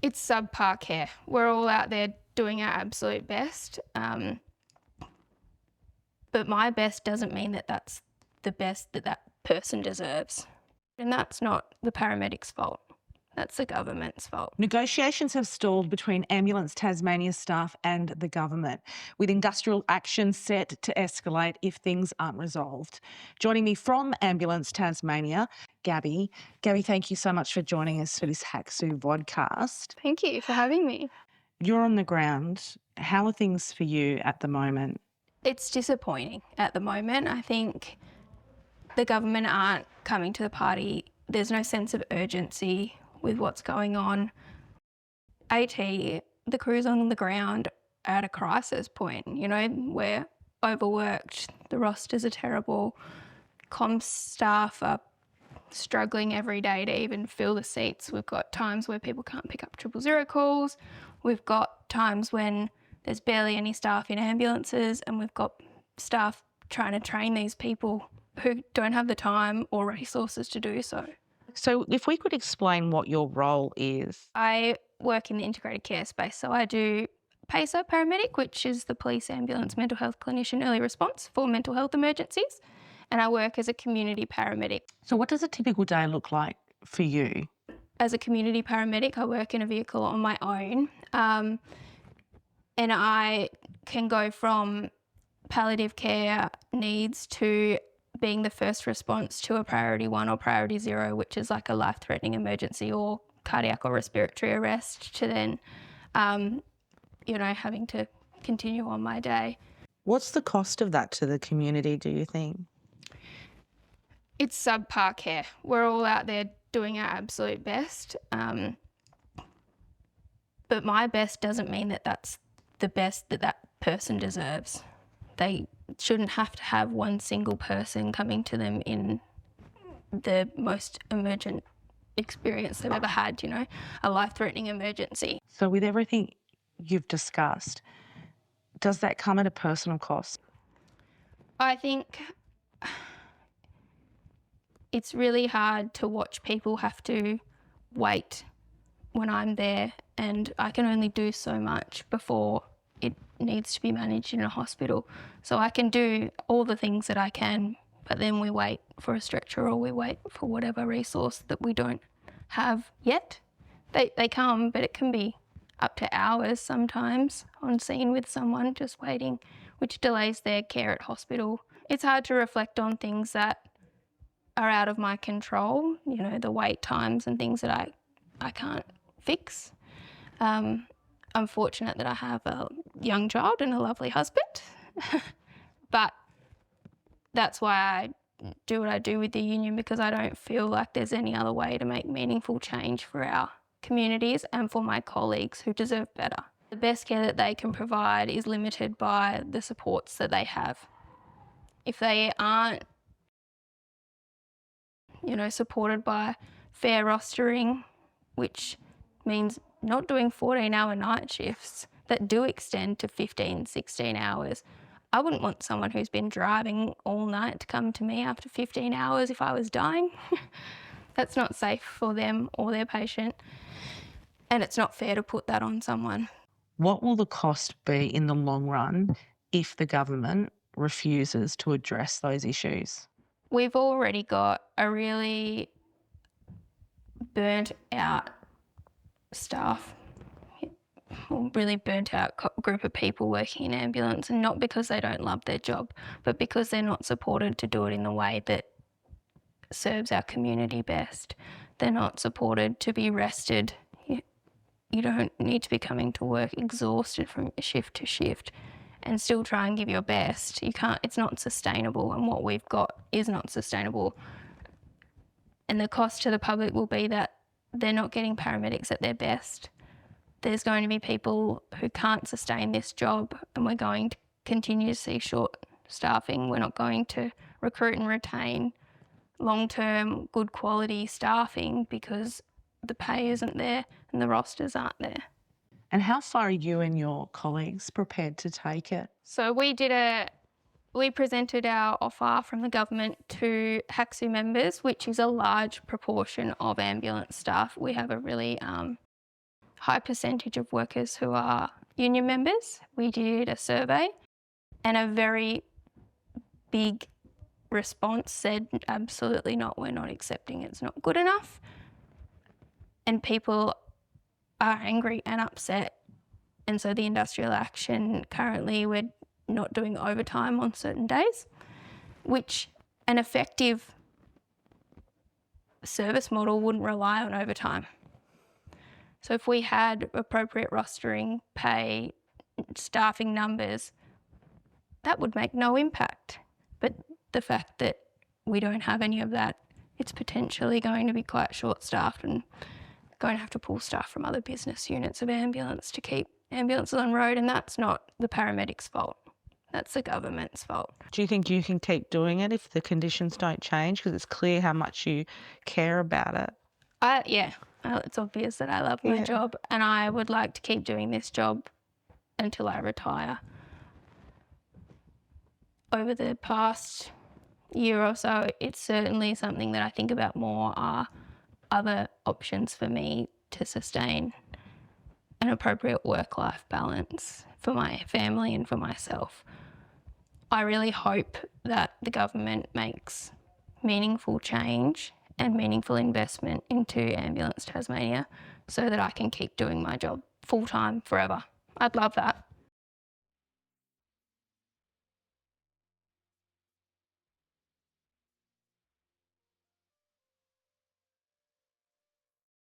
It's subpar care. We're all out there doing our absolute best, but my best doesn't mean that that's the best that that person deserves. And that's not the paramedics' fault. That's the government's fault. Negotiations have stalled between Ambulance Tasmania staff and the government, with industrial action set to escalate if things aren't resolved. Joining me from Ambulance Tasmania, Gabby. Gabby, thank you so much for joining us for this Hacksu vodcast. Thank you for having me. You're on the ground. How are things for you at the moment? It's disappointing at the moment. I think the government aren't coming to the party. There's no sense of urgency with what's going on. The crews on the ground are at a crisis point, we're overworked, the rosters are terrible, comms staff are struggling every day to even fill the seats. We've got times where people can't pick up 000 calls. We've got times when there's barely any staff in ambulances, and we've got staff trying to train these people who don't have the time or resources to do so. So if we could explain what your role is. I work in the integrated care space, so I do PACER paramedic, which is the police ambulance mental health clinician early response for mental health emergencies, and I work as a community paramedic. So what does a typical day look like for you? As a community paramedic, I work in a vehicle on my own, and I can go from palliative care needs to being the first response to a priority 1 or priority 0, which is like a life-threatening emergency or cardiac or respiratory arrest, to then, having to continue on my day. What's the cost of that to the community, do you think? It's subpar care. We're all out there doing our absolute best, but my best doesn't mean that that's the best that that person deserves. They shouldn't have to have one single person coming to them in the most emergent experience they've ever had, a life-threatening emergency. So with everything you've discussed, does that come at a personal cost? I think it's really hard to watch people have to wait when I'm there, and I can only do so much before it needs to be managed in a hospital. So I can do all the things that I can, but then we wait for a stretcher or we wait for whatever resource that we don't have yet. They come, but it can be up to hours sometimes on scene with someone just waiting, which delays their care at hospital. It's hard to reflect on things that are out of my control, the wait times and things that I can't fix. I'm fortunate that I have a young child and a lovely husband, but that's why I do what I do with the union, because I don't feel like there's any other way to make meaningful change for our communities and for my colleagues who deserve better. The best care that they can provide is limited by the supports that they have. If they aren't, supported by fair rostering, which means not doing 14-hour night shifts that do extend to 15, 16 hours. I wouldn't want someone who's been driving all night to come to me after 15 hours if I was dying. That's not safe for them or their patient, and it's not fair to put that on someone. What will the cost be in the long run if the government refuses to address those issues? We've already got a really burnt out staff, really burnt out group of people working in ambulance, and not because they don't love their job, but because they're not supported to do it in the way that serves our community best. They're not supported to be rested. You don't need to be coming to work exhausted from shift to shift and still try and give your best. You can't, it's not sustainable, and what we've got is not sustainable. And the cost to the public will be that they're not getting paramedics at their best. There's going to be people who can't sustain this job, and we're going to continue to see short staffing. We're not going to recruit and retain long-term, good quality staffing because the pay isn't there and the rosters aren't there. And how far are you and your colleagues prepared to take it? So we presented our offer from the government to Hacksu members, which is a large proportion of ambulance staff. We have a really high percentage of workers who are union members. We did a survey and a very big response said, absolutely not, we're not accepting it, it's not good enough. And people are angry and upset. And so the industrial action, currently we're not doing overtime on certain days, which an effective service model wouldn't rely on overtime. So if we had appropriate rostering, pay, staffing numbers, that would make no impact. But the fact that we don't have any of that, it's potentially going to be quite short-staffed and going to have to pull staff from other business units of ambulance to keep ambulances on road, and that's not the paramedics' fault. That's the government's fault. Do you think you can keep doing it if the conditions don't change? Because it's clear how much you care about it. It's obvious that I love my job, and I would like to keep doing this job until I retire. Over the past year or so, it's certainly something that I think about more are other options for me to sustain an appropriate work-life balance for my family and for myself. I really hope that the government makes meaningful change and meaningful investment into Ambulance Tasmania so that I can keep doing my job full-time forever. I'd love that.